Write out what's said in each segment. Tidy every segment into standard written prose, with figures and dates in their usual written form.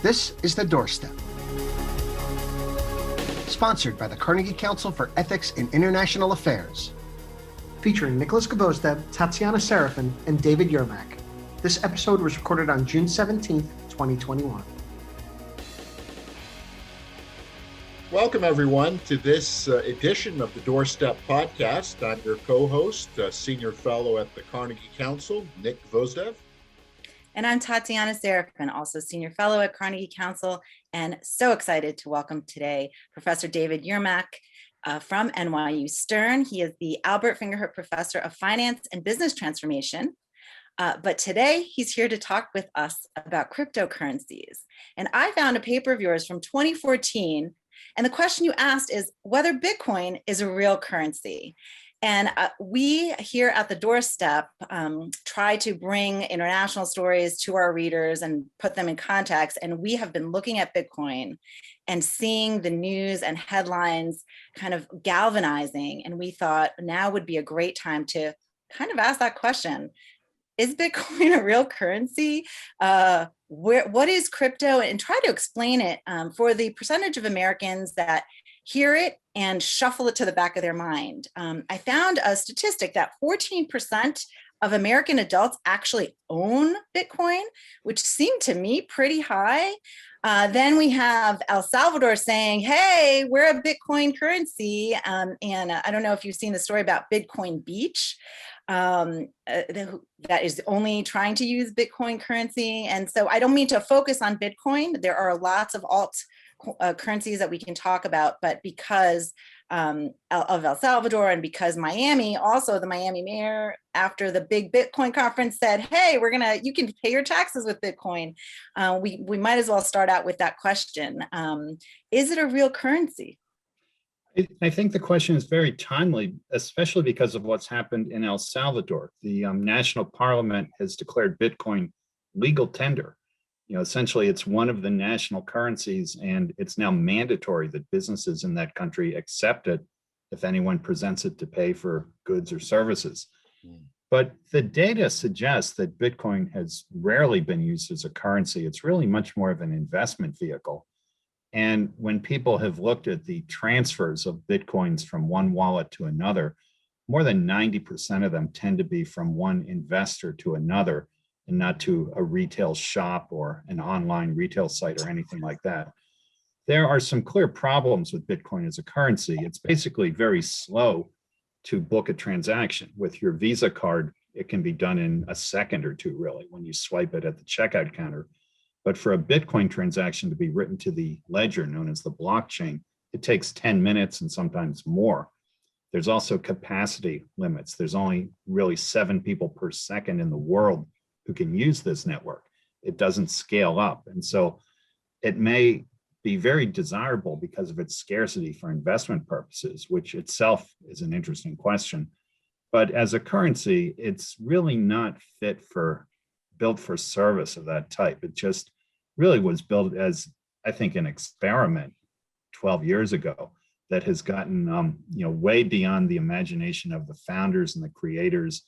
This is the Doorstep, sponsored by the Carnegie Council for Ethics in International Affairs, featuring Nicholas Gvozdev, Tatiana Serafin, and David Yermack. This episode was recorded on June 17th, 2021. Welcome, everyone, to this edition of the Doorstep podcast. I'm your co-host, Senior Fellow at the Carnegie Council, Nick Gvozdev. And I'm Tatiana Serafin, also Senior Fellow at Carnegie Council, and so excited to welcome today Professor David Yermack from NYU Stern. He is the Albert Fingerhut Professor of Finance and Business Transformation. But today he's here to talk with us about cryptocurrencies. And I found a paper of yours from 2014. And the question you asked is whether Bitcoin is a real currency. And we here at the Doorstep try to bring international stories to our readers and put them in context. And we have been looking at Bitcoin and seeing the news and headlines kind of galvanizing. And we thought now would be a great time to kind of ask that question. Is Bitcoin a real currency? What is crypto? And try to explain it for the percentage of Americans that hear it and shuffle it to the back of their mind. I found a statistic that 14% of American adults actually own Bitcoin, which seemed to me pretty high. Then we have El Salvador saying, hey, we're a Bitcoin currency. And I don't know if you've seen the story about Bitcoin Beach. That is only trying to use Bitcoin currency. And so I don't mean to focus on Bitcoin. There are lots of alt currencies that we can talk about, but because of El Salvador and because Miami, also the Miami mayor, after the big Bitcoin conference said, hey, you can pay your taxes with Bitcoin. We might as well start out with that question. Is it a real currency? I think the question is very timely, especially because of what's happened in El Salvador. The national parliament has declared Bitcoin legal tender. Essentially, it's one of the national currencies, and it's now mandatory that businesses in that country accept it if anyone presents it to pay for goods or services. But the data suggests that Bitcoin has rarely been used as a currency. It's really much more of an investment vehicle. And when people have looked at the transfers of Bitcoins from one wallet to another, more than 90% of them tend to be from one investor to another, and not to a retail shop or an online retail site or anything like that. There are some clear problems with Bitcoin as a currency. It's basically very slow to book a transaction. With your Visa card, it can be done in a second or two, really, when you swipe it at the checkout counter. But for a Bitcoin transaction to be written to the ledger known as the blockchain, it takes 10 minutes and sometimes more. There's also capacity limits. There's only really 7 people per second in the world who can use this network. It doesn't scale up. And so it may be very desirable because of its scarcity for investment purposes, which itself is an interesting question. But as a currency, it's really not built for service of that type. It just really was built as, I think, an experiment 12 years ago that has gotten way beyond the imagination of the founders and the creators,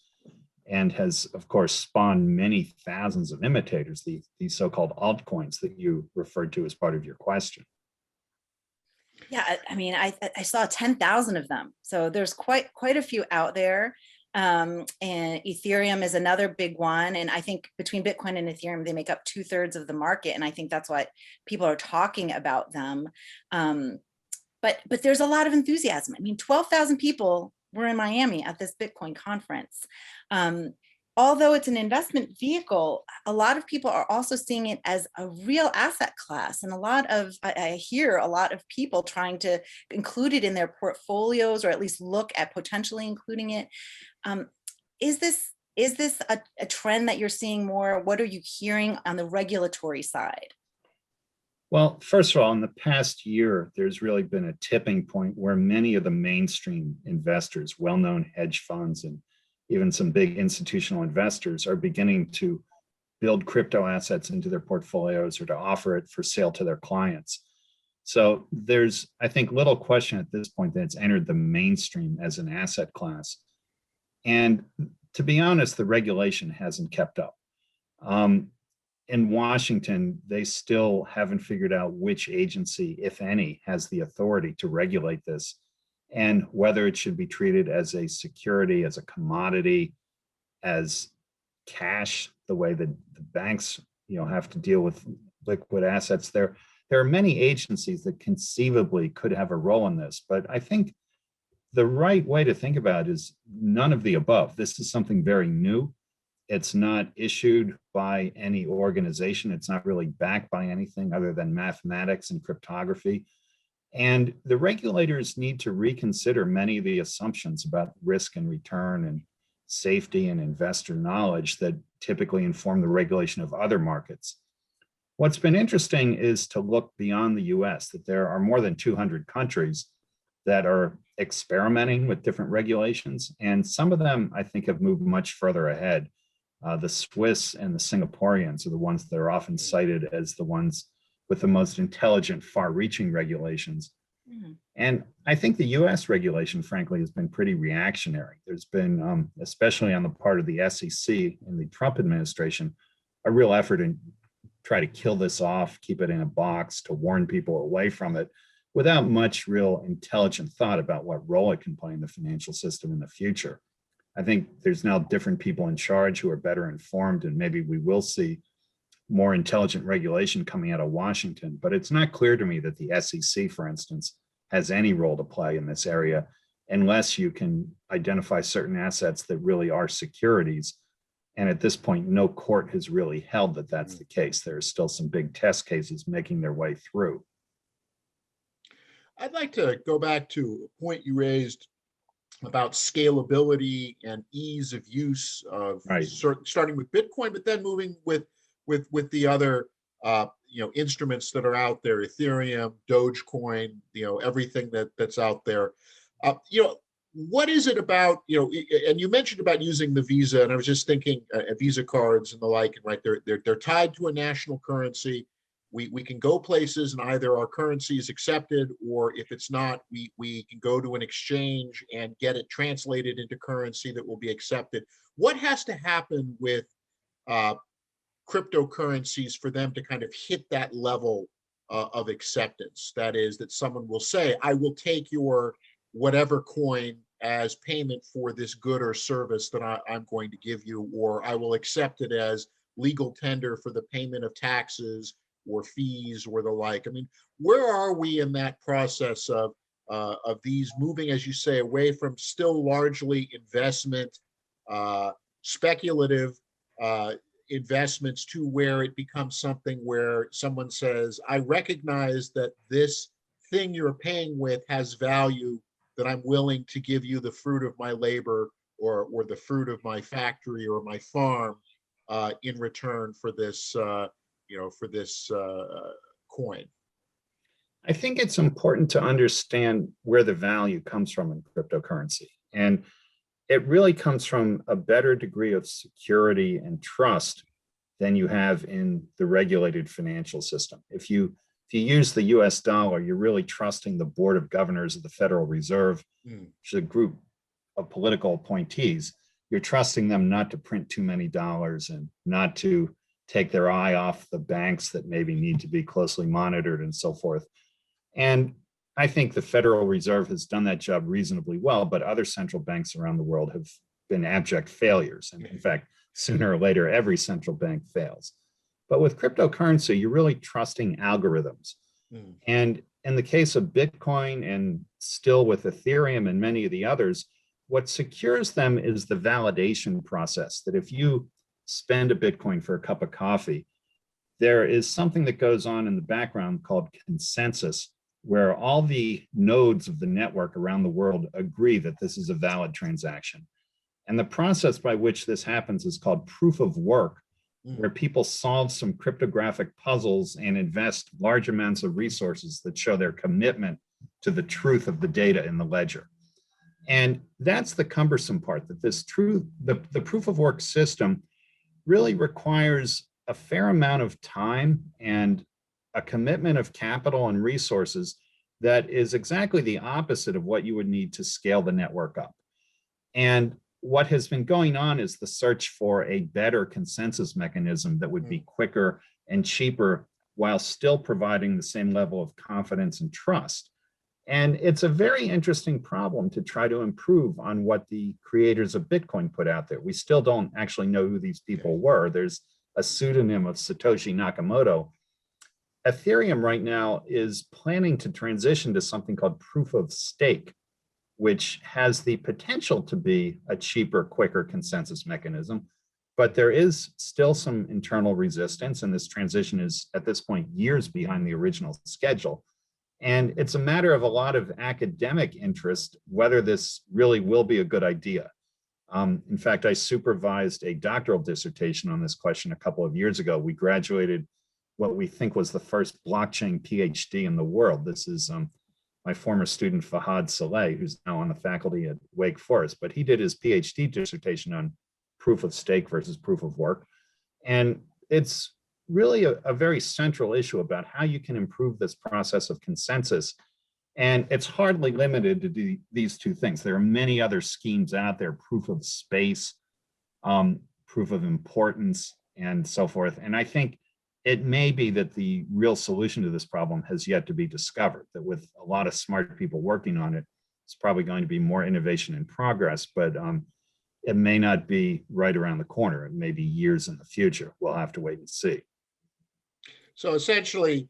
and has, of course, spawned many thousands of imitators, these so-called altcoins that you referred to as part of your question. Yeah, I mean, I saw 10,000 of them. So there's quite a few out there. And Ethereum is another big one. And I think between Bitcoin and Ethereum, they make up 2/3 of the market. And I think that's why people are talking about them. But there's a lot of enthusiasm. I mean, 12,000 people were in Miami at this Bitcoin conference. Although it's an investment vehicle, a lot of people are also seeing it as a real asset class. And I hear a lot of people trying to include it in their portfolios, or at least look at potentially including it. Is this a trend that you're seeing more? What are you hearing on the regulatory side? Well, first of all, in the past year, there's really been a tipping point where many of the mainstream investors, well-known hedge funds, and even some big institutional investors are beginning to build crypto assets into their portfolios or to offer it for sale to their clients. So there's, I think, little question at this point that it's entered the mainstream as an asset class. And to be honest, the regulation hasn't kept up. in Washington, they still haven't figured out which agency, if any, has the authority to regulate this and whether it should be treated as a security, as a commodity, as cash, the way that the banks, have to deal with liquid assets. There are many agencies that conceivably could have a role in this, but I think the right way to think about it is none of the above. This is something very new. It's not issued by any organization. It's not really backed by anything other than mathematics and cryptography. And the regulators need to reconsider many of the assumptions about risk and return and safety and investor knowledge that typically inform the regulation of other markets. What's been interesting is to look beyond the US, that there are more than 200 countries that are experimenting with different regulations. And some of them, I think, have moved much further ahead. The Swiss and the Singaporeans are the ones that are often cited as the ones with the most intelligent, far-reaching regulations. Mm-hmm. And I think the US regulation, frankly, has been pretty reactionary. There's been, especially on the part of the SEC in the Trump administration, a real effort to try to kill this off, keep it in a box, to warn people away from it, without much real intelligent thought about what role it can play in the financial system in the future. I think there's now different people in charge who are better informed, and maybe we will see more intelligent regulation coming out of Washington. But it's not clear to me that the SEC, for instance, has any role to play in this area, unless you can identify certain assets that really are securities. And at this point, no court has really held that that's the case. There are still some big test cases making their way through. I'd like to go back to a point you raised about scalability and ease of use of starting with Bitcoin, but then moving with the other instruments that are out there, Ethereum, Dogecoin, everything that's out there. What is it about, and you mentioned about using the Visa, and I was just thinking Visa cards and the like, and right, they're tied to a national currency. We can go places and either our currency is accepted, or if it's not, we can go to an exchange and get it translated into currency that will be accepted. What has to happen with cryptocurrencies for them to kind of hit that level of acceptance? That is, that someone will say, I will take your whatever coin as payment for this good or service that I'm going to give you, or I will accept it as legal tender for the payment of taxes or fees or the like. I mean, where are we in that process of these moving, as you say, away from still largely investment, speculative investments, to where it becomes something where someone says, I recognize that this thing you're paying with has value, that I'm willing to give you the fruit of my labor or the fruit of my factory or my farm in return for this coin. I think it's important to understand where the value comes from in cryptocurrency. And it really comes from a better degree of security and trust than you have in the regulated financial system. If you use the US dollar, you're really trusting the Board of Governors of the Federal Reserve, which is a group of political appointees. You're trusting them not to print too many dollars and not to take their eye off the banks that maybe need to be closely monitored and so forth. And I think the Federal Reserve has done that job reasonably well, but other central banks around the world have been abject failures. And in fact, sooner or later, every central bank fails. But with cryptocurrency, you're really trusting algorithms. And in the case of Bitcoin, and still with Ethereum and many of the others, what secures them is the validation process, that if you spend a Bitcoin for a cup of coffee, there is something that goes on in the background called consensus, where all the nodes of the network around the world agree that this is a valid transaction. And the process by which this happens is called proof of work, where people solve some cryptographic puzzles and invest large amounts of resources that show their commitment to the truth of the data in the ledger. And that's the cumbersome part, that the proof of work system really requires a fair amount of time and a commitment of capital and resources that is exactly the opposite of what you would need to scale the network up. And what has been going on is the search for a better consensus mechanism that would be quicker and cheaper while still providing the same level of confidence and trust. And it's a very interesting problem to try to improve on what the creators of Bitcoin put out there. We still don't actually know who these people were. There's a pseudonym of Satoshi Nakamoto. Ethereum right now is planning to transition to something called proof of stake, which has the potential to be a cheaper, quicker consensus mechanism. But there is still some internal resistance, and this transition is, at this point, years behind the original schedule. And it's a matter of a lot of academic interest whether this really will be a good idea. In fact, I supervised a doctoral dissertation on this question a couple of years ago. We graduated what we think was the first blockchain PhD in the world. This is my former student Fahad Saleh, who's now on the faculty at Wake Forest, but he did his PhD dissertation on proof of stake versus proof of work. And it's really a very central issue about how you can improve this process of consensus. And it's hardly limited to these two things. There are many other schemes out there, proof of space, proof of importance, and so forth. And I think it may be that the real solution to this problem has yet to be discovered, that with a lot of smart people working on it, it's probably going to be more innovation in progress, but it may not be right around the corner. It may be years in the future. We'll have to wait and see. So essentially,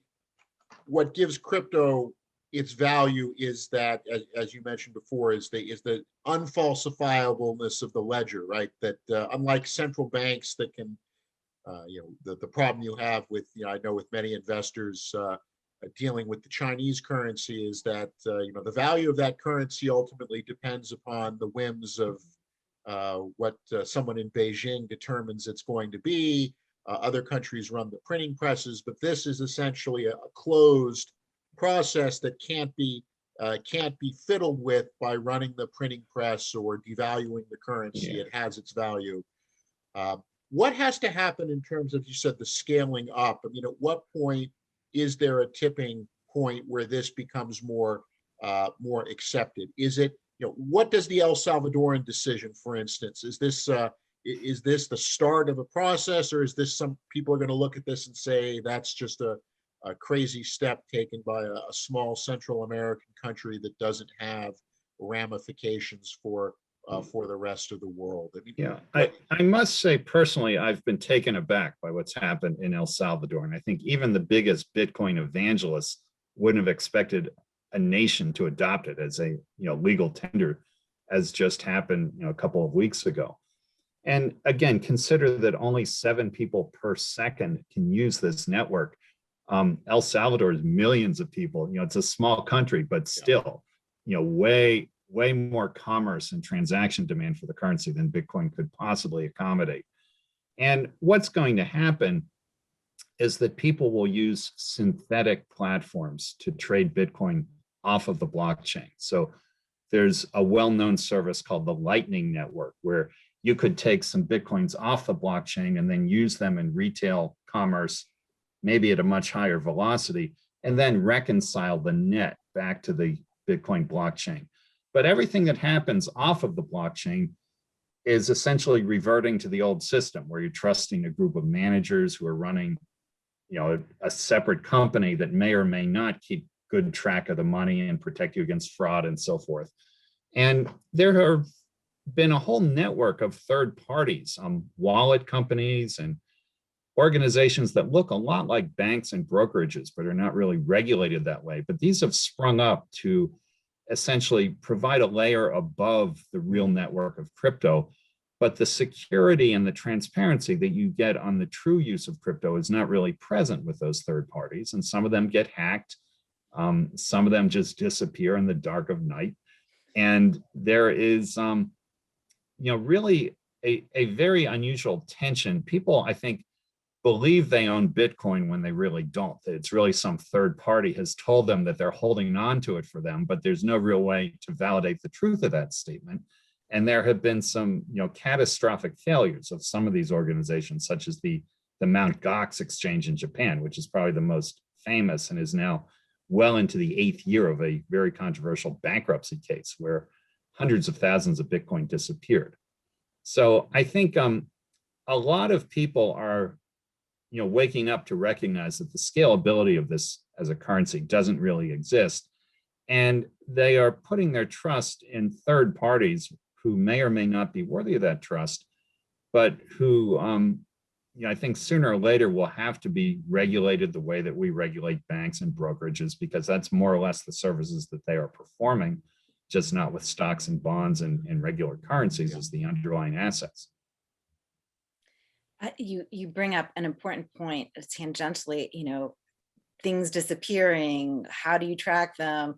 what gives crypto its value is that, as you mentioned before, is the unfalsifiableness of the ledger, right? That unlike central banks that can, the problem you have with, I know with many investors dealing with the Chinese currency is that, the value of that currency ultimately depends upon the whims of what someone in Beijing determines it's going to be. Other countries run the printing presses, but this is essentially a closed process that can't be fiddled with by running the printing press or devaluing the currency. Yeah. It has its value. What has to happen in terms of, you said, the scaling up? I mean, at what point is there a tipping point where this becomes more accepted? Is it, what does the El Salvadoran decision, for instance, is this the start of a process, or is this some people are going to look at this and say that's just a crazy step taken by a small Central American country that doesn't have ramifications for the rest of the world? I mean, yeah, I must say personally, I've been taken aback by what's happened in El Salvador. And I think even the biggest Bitcoin evangelists wouldn't have expected a nation to adopt it as a legal tender, as just happened a couple of weeks ago. And again, consider that only 7 people per second can use this network. El Salvador is millions of people. It's a small country, but still, way more commerce and transaction demand for the currency than Bitcoin could possibly accommodate. And what's going to happen is that people will use synthetic platforms to trade Bitcoin off of the blockchain. So there's a well-known service called the Lightning Network, where you could take some Bitcoins off the blockchain and then use them in retail commerce, maybe at a much higher velocity, and then reconcile the net back to the Bitcoin blockchain. But everything that happens off of the blockchain is essentially reverting to the old system, where you're trusting a group of managers who are running, a separate company that may or may not keep good track of the money and protect you against fraud and so forth. And there have been a whole network of third parties, wallet companies and organizations that look a lot like banks and brokerages, but are not really regulated that way. But these have sprung up to essentially provide a layer above the real network of crypto. But the security and the transparency that you get on the true use of crypto is not really present with those third parties. And some of them get hacked. Some of them just disappear in the dark of night. And there is, really a very unusual tension. People, I think, believe they own Bitcoin when they really don't. It's really some third party has told them that they're holding on to it for them, but there's no real way to validate the truth of that statement. And there have been some, catastrophic failures of some of these organizations, such as the Mt. Gox exchange in Japan, which is probably the most famous and is now well into the 8th year of a very controversial bankruptcy case where hundreds of thousands of Bitcoin disappeared. So I think a lot of people are, waking up to recognize that the scalability of this as a currency doesn't really exist. And they are putting their trust in third parties who may or may not be worthy of that trust, but who, I think sooner or later will have to be regulated the way that we regulate banks and brokerages, because that's more or less the services that they are performing, just not with stocks and bonds and regular currencies as the underlying assets. You bring up an important point tangentially, things disappearing. How do you track them?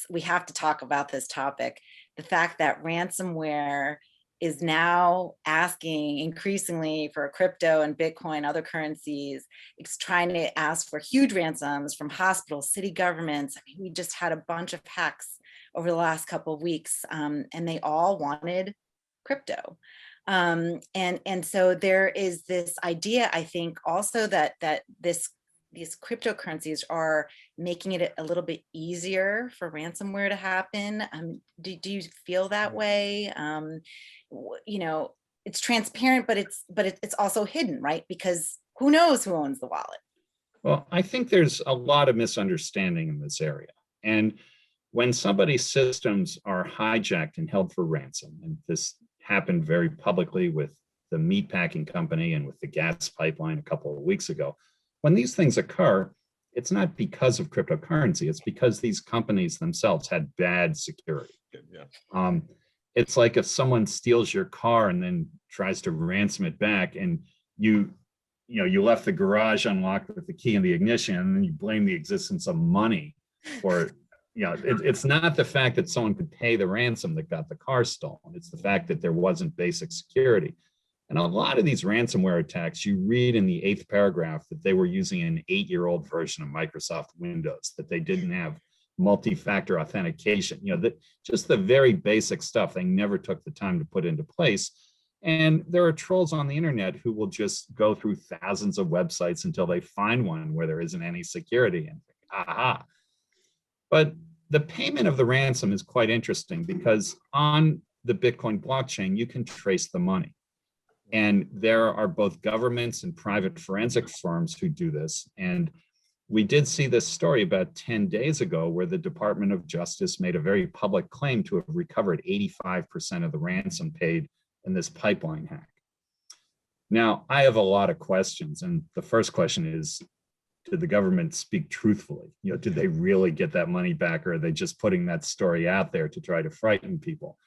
We have to talk about this topic. The fact that ransomware is now asking increasingly for crypto and Bitcoin, other currencies. It's trying to ask for huge ransoms from hospitals, city governments. I mean, we just had a bunch of hacks over the last couple of weeks, and they all wanted crypto. And so there is this idea, I think, also that these cryptocurrencies are making it a little bit easier for ransomware to happen. Do you feel that way? It's transparent, but it's also hidden, right? Because who knows who owns the wallet? Well, I think there's a lot of misunderstanding in this area. And when somebody's systems are hijacked and held for ransom, and this happened very publicly with the meatpacking company and with the gas pipeline a couple of weeks ago, when these things occur, it's not because of cryptocurrency, it's because these companies themselves had bad security. Yeah. It's like if someone steals your car and then tries to ransom it back, and you left the garage unlocked with the key in the ignition, and then you blame the existence of money for it's not the fact that someone could pay the ransom that got the car stolen. It's the fact that there wasn't basic security. And a lot of these ransomware attacks, you read in the 8th paragraph that they were using an 8-year-old version of Microsoft Windows, that they didn't have multi-factor authentication, just the very basic stuff they never took the time to put into place. And there are trolls on the internet who will just go through thousands of websites until they find one where there isn't any security, and aha. But the payment of the ransom is quite interesting, because on the Bitcoin blockchain, you can trace the money. And there are both governments and private forensic firms who do this. And we did see this story about 10 days ago where the Department of Justice made a very public claim to have recovered 85% of the ransom paid in this pipeline hack. Now, I have a lot of questions. And the first question is, did the government speak truthfully? Did they really get that money back, or are they just putting that story out there to try to frighten people?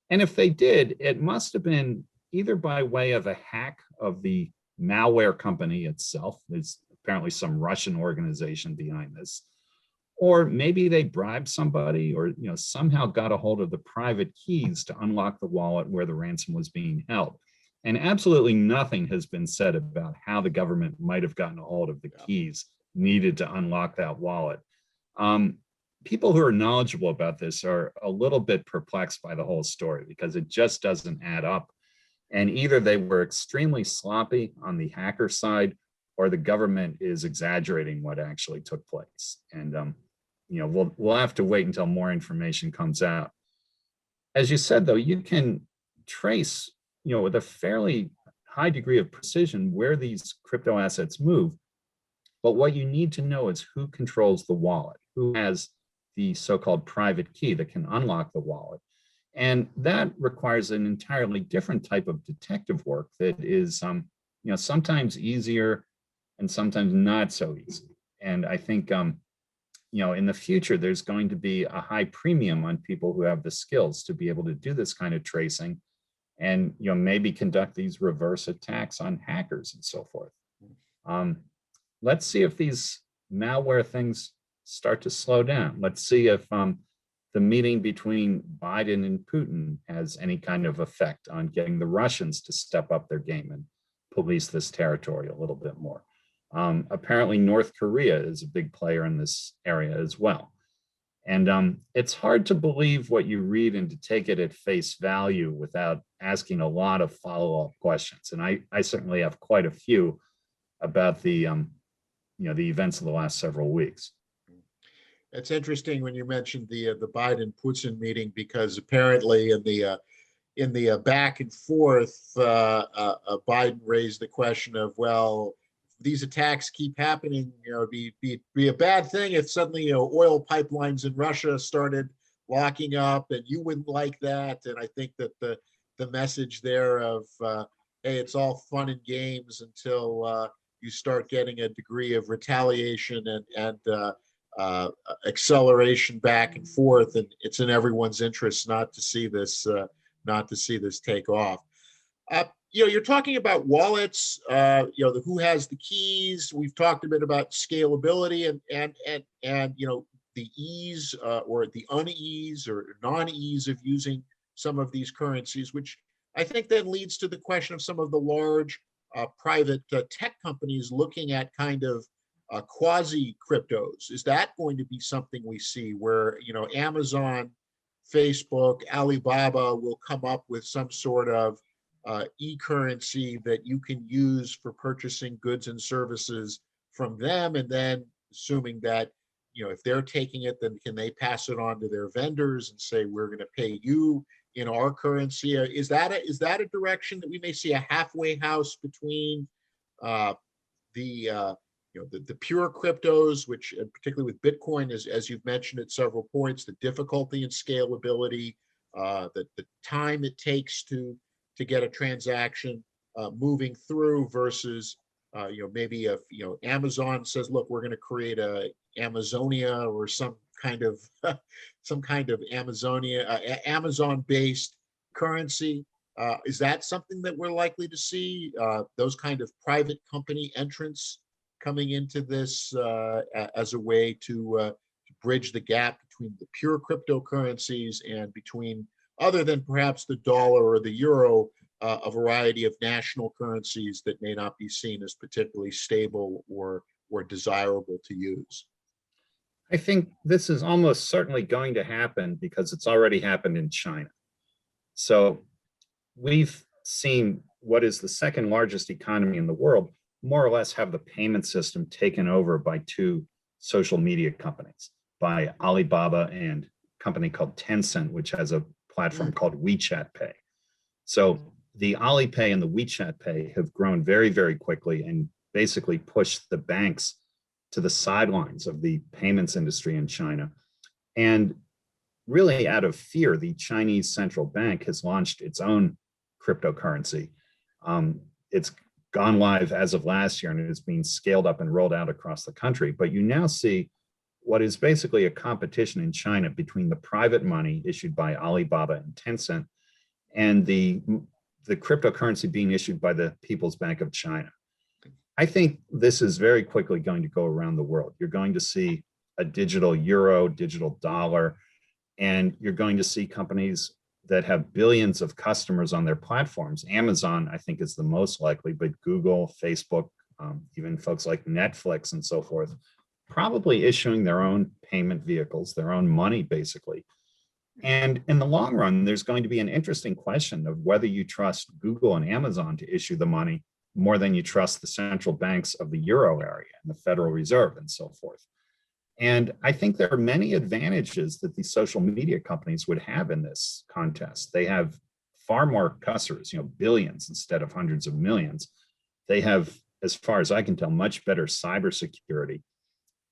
And if they did, it must have been either by way of a hack of the malware company itself. There's apparently some Russian organization behind this, or maybe they bribed somebody, or somehow got a hold of the private keys to unlock the wallet where the ransom was being held. And absolutely nothing has been said about how the government might have gotten a hold of the keys needed to unlock that wallet. People who are knowledgeable about this are a little bit perplexed by the whole story, because it just doesn't add up. And either they were extremely sloppy on the hacker side, or the government is exaggerating what actually took place. And we'll have to wait until more information comes out. As you said, though, you can trace, with a fairly high degree of precision where these crypto assets move. But what you need to know is who controls the wallet, who has the so-called private key that can unlock the wallet. And that requires an entirely different type of detective work that is, sometimes easier and sometimes not so easy. And I think, in the future, there's going to be a high premium on people who have the skills to be able to do this kind of tracing, and maybe conduct these reverse attacks on hackers and so forth. Let's see if these malware things start to slow down. Let's see if the meeting between Biden and Putin has any kind of effect on getting the Russians to step up their game and police this territory a little bit more. Apparently, North Korea is a big player in this area as well. And it's hard to believe what you read and to take it at face value without asking a lot of follow-up questions. And I certainly have quite a few about the events of the last several weeks. It's interesting when you mentioned the Biden-Putin meeting, because apparently in in the back and forth, Biden raised the question of, well, these attacks keep happening, it'd be a bad thing if suddenly, oil pipelines in Russia started locking up, and you wouldn't like that. And I think that the message there of, hey, it's all fun and games until you start getting a degree of retaliation and acceleration back and forth, and it's in everyone's interest not to see this take off. You're talking about wallets, who has the keys. We've talked a bit about scalability and the ease or the unease or non-ease of using some of these currencies, which I think then leads to the question of some of the large private tech companies looking at kind of quasi-cryptos. Is that going to be something we see where, Amazon, Facebook, Alibaba will come up with some sort of e-currency that you can use for purchasing goods and services from them, and then assuming that, if they're taking it, then can they pass it on to their vendors and say, we're going to pay you in our currency? Is that a direction that we may see, a halfway house between the pure cryptos, which particularly with Bitcoin, as you've mentioned at several points, the difficulty and scalability, the time it takes to get a transaction moving through versus maybe if Amazon says, look, we're going to create a Amazonia or some kind of Amazon-based currency. Is that something that we're likely to see, those kind of private company entrants coming into this as a way to bridge the gap between the pure cryptocurrencies and between, other than perhaps the dollar or the euro, a variety of national currencies that may not be seen as particularly stable or desirable to use? I think this is almost certainly going to happen because it's already happened in China. So we've seen what is the second largest economy in the world more or less have the payment system taken over by two social media companies, by Alibaba and a company called Tencent, which has a platform called WeChat Pay. So the Alipay and the WeChat Pay have grown very, very quickly and basically pushed the banks to the sidelines of the payments industry in China. And really out of fear, the Chinese central bank has launched its own cryptocurrency. It's gone live as of last year, and it is being scaled up and rolled out across the country. But you now see what is basically a competition in China between the private money issued by Alibaba and Tencent and the cryptocurrency being issued by the People's Bank of China. I think this is very quickly going to go around the world. You're going to see a digital euro, digital dollar, and you're going to see companies that have billions of customers on their platforms. Amazon, I think, is the most likely, but Google, Facebook, even folks like Netflix and so forth, probably issuing their own payment vehicles, their own money, basically. And in the long run, there's going to be an interesting question of whether you trust Google and Amazon to issue the money more than you trust the central banks of the Euro area and the Federal Reserve and so forth. And I think there are many advantages that these social media companies would have in this contest. They have far more customers, billions instead of hundreds of millions. They have, as far as I can tell, much better cybersecurity.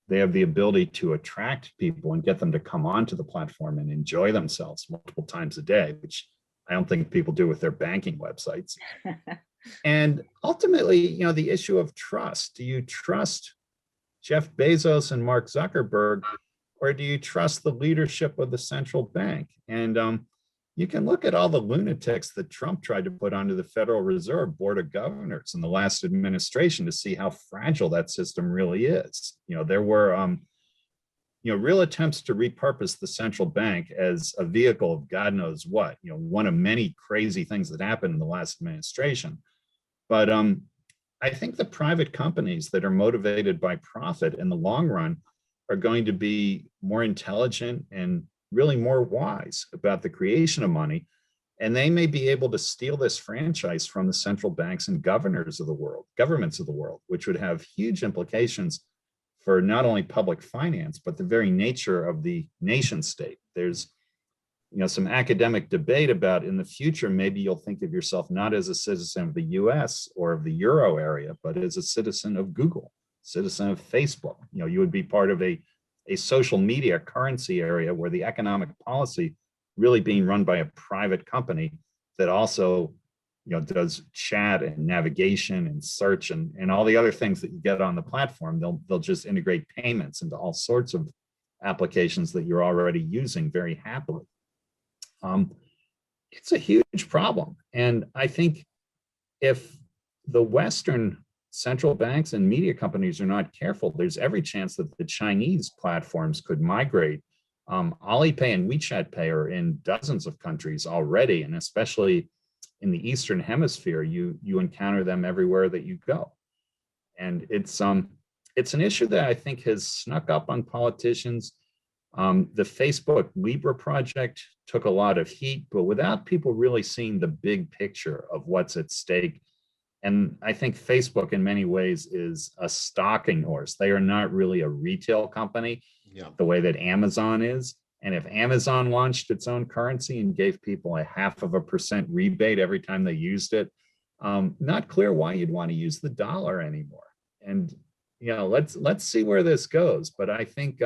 They have the ability to attract people and get them to come onto the platform and enjoy themselves multiple times a day, which I don't think people do with their banking websites. And ultimately, the issue of trust. Do you trust Jeff Bezos and Mark Zuckerberg, or do you trust the leadership of the central bank? And you can look at all the lunatics that Trump tried to put onto the Federal Reserve Board of Governors in the last administration to see how fragile that system really is. There were real attempts to repurpose the central bank as a vehicle of God knows what, one of many crazy things that happened in the last administration. But I think the private companies that are motivated by profit in the long run are going to be more intelligent and really more wise about the creation of money. And they may be able to steal this franchise from the central banks and governments of the world, which would have huge implications for not only public finance, but the very nature of the nation state. There's some academic debate about in the future, maybe you'll think of yourself not as a citizen of the US or of the Euro area, but as a citizen of Google, citizen of Facebook. You would be part of a social media currency area where the economic policy really being run by a private company that also does chat and navigation and search and all the other things that you get on the platform. They'll just integrate payments into all sorts of applications that you're already using very happily. It's a huge problem. And I think if the Western central banks and media companies are not careful, there's every chance that the Chinese platforms could migrate. Alipay and WeChat Pay are in dozens of countries already, and especially in the Eastern Hemisphere, you encounter them everywhere that you go. And it's an issue that I think has snuck up on politicians. The Facebook Libra project took a lot of heat, but without people really seeing the big picture of what's at stake. And I think Facebook in many ways is a stalking horse. They are not really a retail company the way that Amazon is. And if Amazon launched its own currency and gave people a 0.5% rebate every time they used it, not clear why you'd want to use the dollar anymore. And let's see where this goes. But I think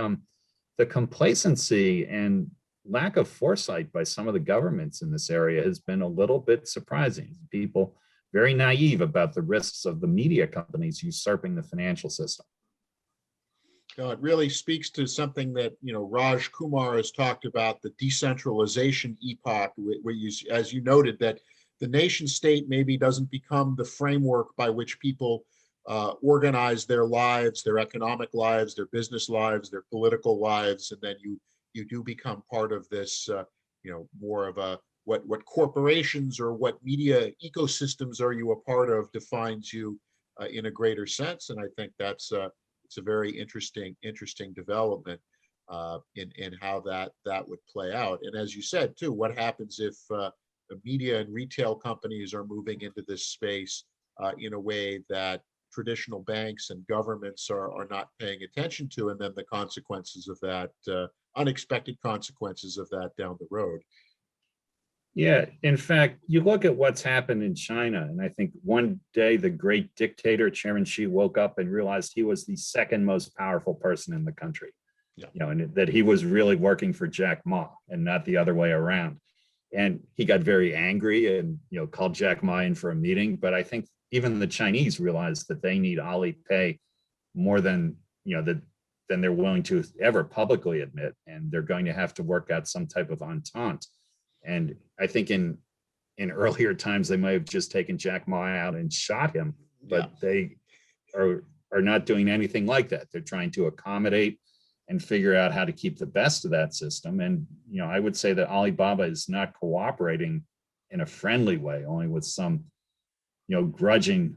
the complacency and lack of foresight by some of the governments in this area has been a little bit surprising. People very naive about the risks of the media companies usurping the financial system. It really speaks to something that Raj Kumar has talked about, the decentralization epoch, where as you noted, that the nation state maybe doesn't become the framework by which people organize their lives, their economic lives, their business lives, their political lives, and then you do become part of this, more of a what corporations or what media ecosystems are you a part of defines you in a greater sense. And I think that's it's a very interesting development in how that would play out. And as you said too, what happens if the media and retail companies are moving into this space in a way that traditional banks and governments are not paying attention to, and then the consequences of that, unexpected consequences of that down the road. Yeah, in fact, you look at what's happened in China, and I think one day the great dictator Chairman Xi woke up and realized he was the second most powerful person in the country. And that he was really working for Jack Ma and not the other way around. And he got very angry and called Jack Ma in for a meeting. But I think even the Chinese realized that they need Alipay more than than they're willing to ever publicly admit, and they're going to have to work out some type of entente. And I think in earlier times, they might have just taken Jack Ma out and shot him, but they are not doing anything like that. They're trying to accommodate and figure out how to keep the best of that system. And, I would say that Alibaba is not cooperating in a friendly way, only with some, grudging,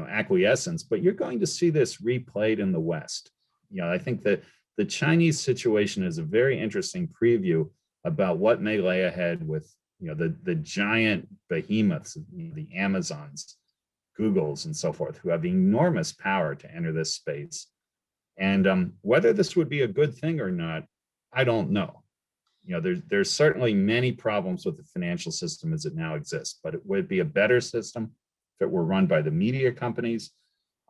acquiescence, but you're going to see this replayed in the West. I think that the Chinese situation is a very interesting preview about what may lay ahead with the giant behemoths, the Amazons, Googles, and so forth, who have enormous power to enter this space. And whether this would be a good thing or not, I don't know. There's certainly many problems with the financial system as it now exists, but it would be a better system if it were run by the media companies.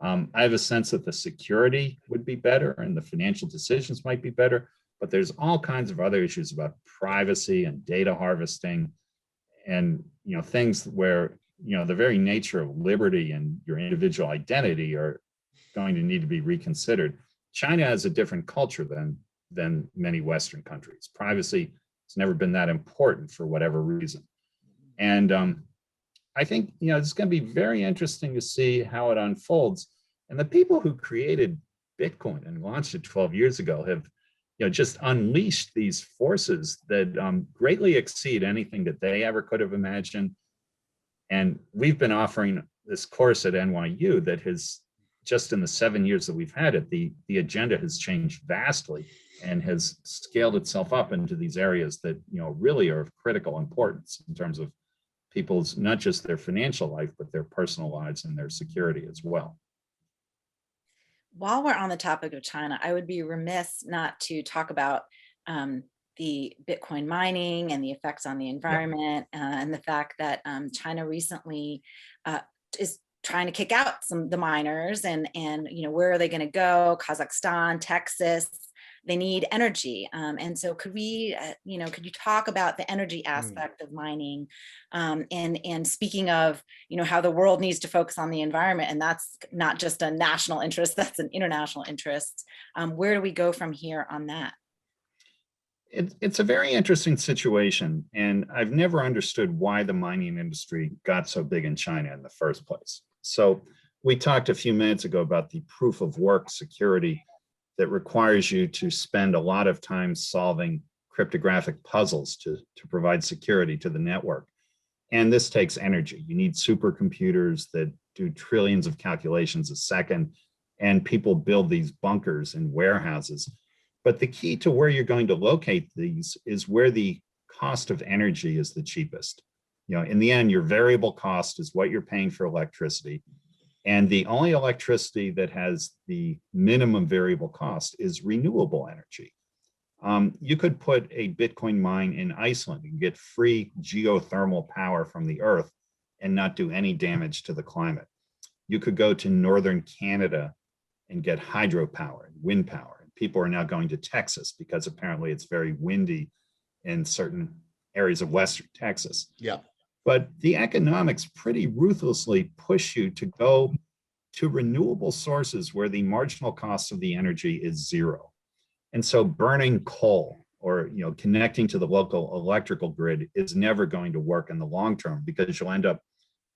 I have a sense that the security would be better and the financial decisions might be better. But there's all kinds of other issues about privacy and data harvesting and, things where, the very nature of liberty and your individual identity are going to need to be reconsidered. China has a different culture than many Western countries. Privacy has never been that important for whatever reason. And I think, it's going to be very interesting to see how it unfolds. And the people who created Bitcoin and launched it 12 years ago have just unleashed these forces that greatly exceed anything that they ever could have imagined. And we've been offering this course at NYU that has, just in the 7 years that we've had it, the agenda has changed vastly and has scaled itself up into these areas that really are of critical importance in terms of people's, not just their financial life, but their personal lives and their security as well. While we're on the topic of China, I would be remiss not to talk about the Bitcoin mining and the effects on the environment, and the fact that China recently is trying to kick out the miners, and where are they going to go? Kazakhstan, Texas. They need energy, and so could we, could you talk about the energy aspect of mining, and speaking of, how the world needs to focus on the environment, and that's not just a national interest, that's an international interest. Where do we go from here on that? It's a very interesting situation, and I've never understood why the mining industry got so big in China in the first place. So we talked a few minutes ago about the proof of work security that requires you to spend a lot of time solving cryptographic puzzles to provide security to the network. And this takes energy. You need supercomputers that do trillions of calculations a second, and people build these bunkers and warehouses. But the key to where you're going to locate these is where the cost of energy is the cheapest. In the end, your variable cost is what you're paying for electricity. And the only electricity that has the minimum variable cost is renewable energy. You could put a Bitcoin mine in Iceland and get free geothermal power from the earth and not do any damage to the climate. You could go to northern Canada and get hydropower and wind power. And people are now going to Texas because apparently it's very windy in certain areas of western Texas. Yeah. But the economics pretty ruthlessly push you to go to renewable sources where the marginal cost of the energy is zero. And so burning coal or connecting to the local electrical grid is never going to work in the long term, because you'll end up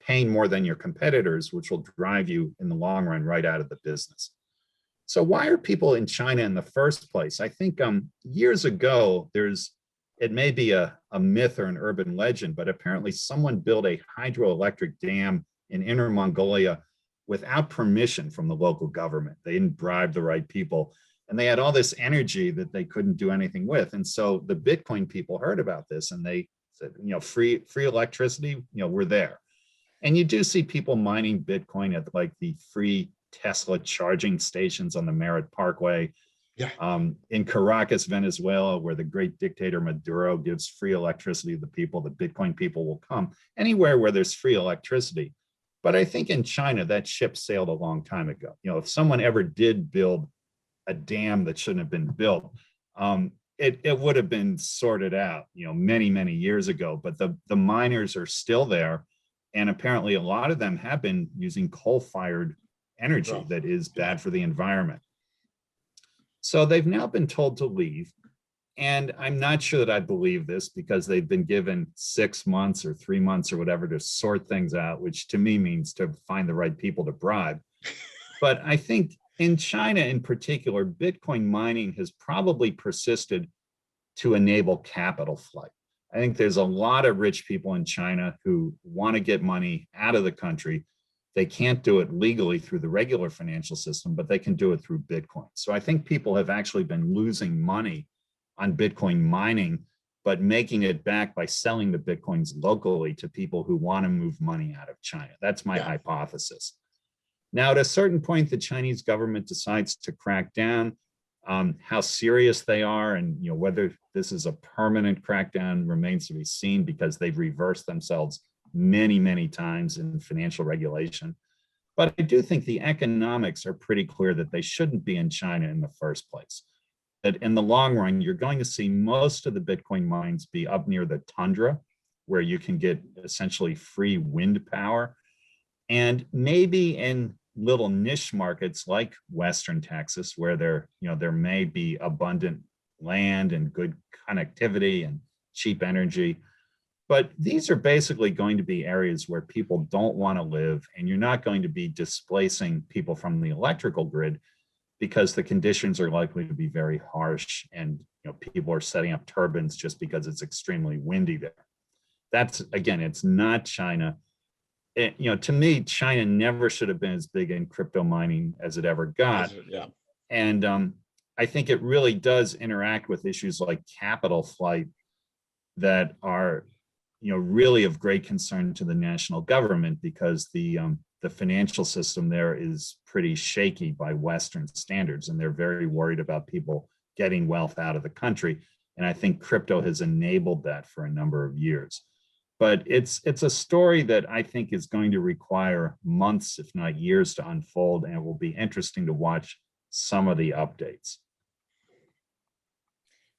paying more than your competitors, which will drive you in the long run right out of the business. So why are people in China in the first place? I think years ago, it may be a myth or an urban legend, but apparently someone built a hydroelectric dam in Inner Mongolia without permission from the local government. They didn't bribe the right people, and they had all this energy that they couldn't do anything with. And so the Bitcoin people heard about this, and they said, free electricity, we're there. And you do see people mining Bitcoin at like the free Tesla charging stations on the Merritt Parkway. Yeah. In Caracas, Venezuela, where the great dictator Maduro gives free electricity to the people, the Bitcoin people will come. Anywhere where there's free electricity. But I think in China, that ship sailed a long time ago. If someone ever did build a dam that shouldn't have been built, it would have been sorted out, many, many years ago. But the miners are still there. And apparently a lot of them have been using coal-fired energy that is bad for the environment. So they've now been told to leave. And I'm not sure that I believe this, because they've been given 6 months or 3 months or whatever to sort things out, which to me means to find the right people to bribe. But I think in China in particular, Bitcoin mining has probably persisted to enable capital flight. I think there's a lot of rich people in China who want to get money out of the country. They can't do it legally through the regular financial system, but they can do it through Bitcoin. So I think people have actually been losing money on Bitcoin mining, but making it back by selling the Bitcoins locally to people who want to move money out of China. That's my hypothesis. Now, at a certain point, the Chinese government decides to crack down. How serious they are and whether this is a permanent crackdown remains to be seen, because they've reversed themselves many, many times in financial regulation. But I do think the economics are pretty clear that they shouldn't be in China in the first place. That in the long run, you're going to see most of the Bitcoin mines be up near the tundra, where you can get essentially free wind power. And maybe in little niche markets like Western Texas, where there may be abundant land and good connectivity and cheap energy. But these are basically going to be areas where people don't want to live, and you're not going to be displacing people from the electrical grid, because the conditions are likely to be very harsh, and people are setting up turbines just because it's extremely windy there. That's, again, it's not China. To me, China never should have been as big in crypto mining as it ever got. Yeah. And I think it really does interact with issues like capital flight that are, really of great concern to the national government, because the financial system there is pretty shaky by Western standards, and they're very worried about people getting wealth out of the country. And I think crypto has enabled that for a number of years. But it's a story that I think is going to require months, if not years, to unfold, and it will be interesting to watch some of the updates.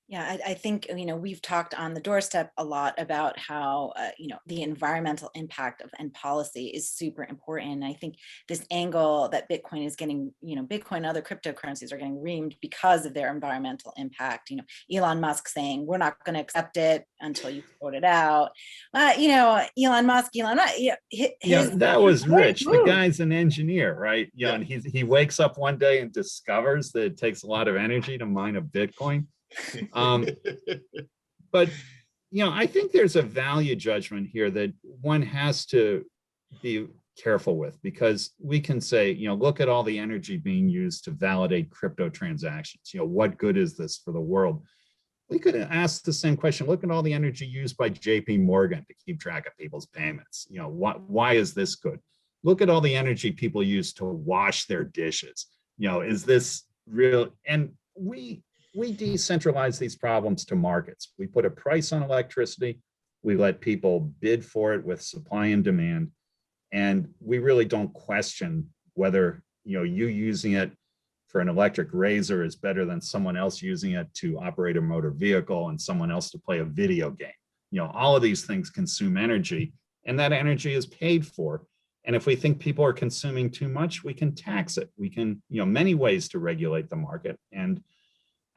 Yeah, I think, we've talked on the Doorstep a lot about how, the environmental impact of and policy is super important. And I think this angle that Bitcoin is getting, Bitcoin and other cryptocurrencies are getting reamed because of their environmental impact. Elon Musk saying, we're not going to accept it until you sort it out. Elon Musk, that was Rich. The guy's an engineer, right? And he wakes up one day and discovers that it takes a lot of energy to mine a Bitcoin. But I think there's a value judgment here that one has to be careful with, because we can say, look at all the energy being used to validate crypto transactions. What good is this for the world? We could ask the same question. Look at all the energy used by JP Morgan to keep track of people's payments. Why is this good? Look at all the energy people use to wash their dishes. Is this real? And we decentralize these problems to markets. We put a price on electricity. We let people bid for it with supply and demand. And we really don't question whether, you using it for an electric razor is better than someone else using it to operate a motor vehicle and someone else to play a video game. All of these things consume energy, and that energy is paid for. And if we think people are consuming too much, we can tax it. We can, many ways to regulate the market. And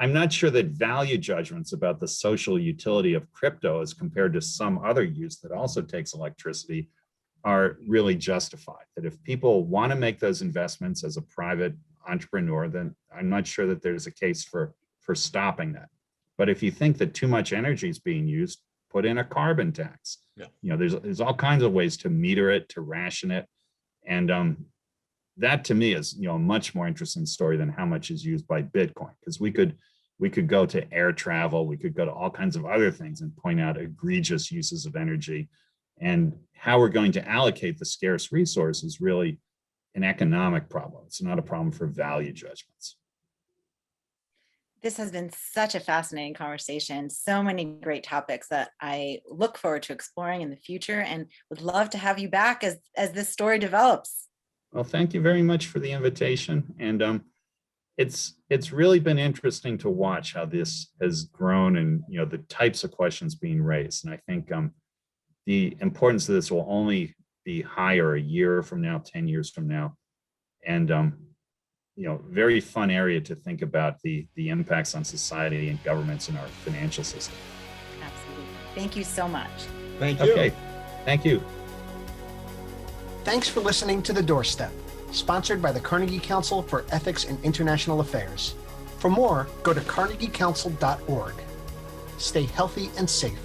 I'm not sure that value judgments about the social utility of crypto as compared to some other use that also takes electricity are really justified. That if people want to make those investments as a private entrepreneur, then I'm not sure that there's a case for stopping that. But if you think that too much energy is being used, put in a carbon tax. There's all kinds of ways to meter it, to ration it. And that to me is a much more interesting story than how much is used by Bitcoin, because we could go to air travel, we could go to all kinds of other things and point out egregious uses of energy, and how we're going to allocate the scarce resource is really an economic problem. It's not a problem for value judgments. This has been such a fascinating conversation. So many great topics that I look forward to exploring in the future, and would love to have you back as this story develops. Well, thank you very much for the invitation. And it's really been interesting to watch how this has grown, and the types of questions being raised. And I think the importance of this will only be higher a year from now, 10 years from now. And very fun area to think about the impacts on society and governments and our financial system. Absolutely. Thank you so much. Thank you. Okay. Thank you. Thanks for listening to The Doorstep, sponsored by the Carnegie Council for Ethics in International Affairs. For more, go to carnegiecouncil.org. Stay healthy and safe.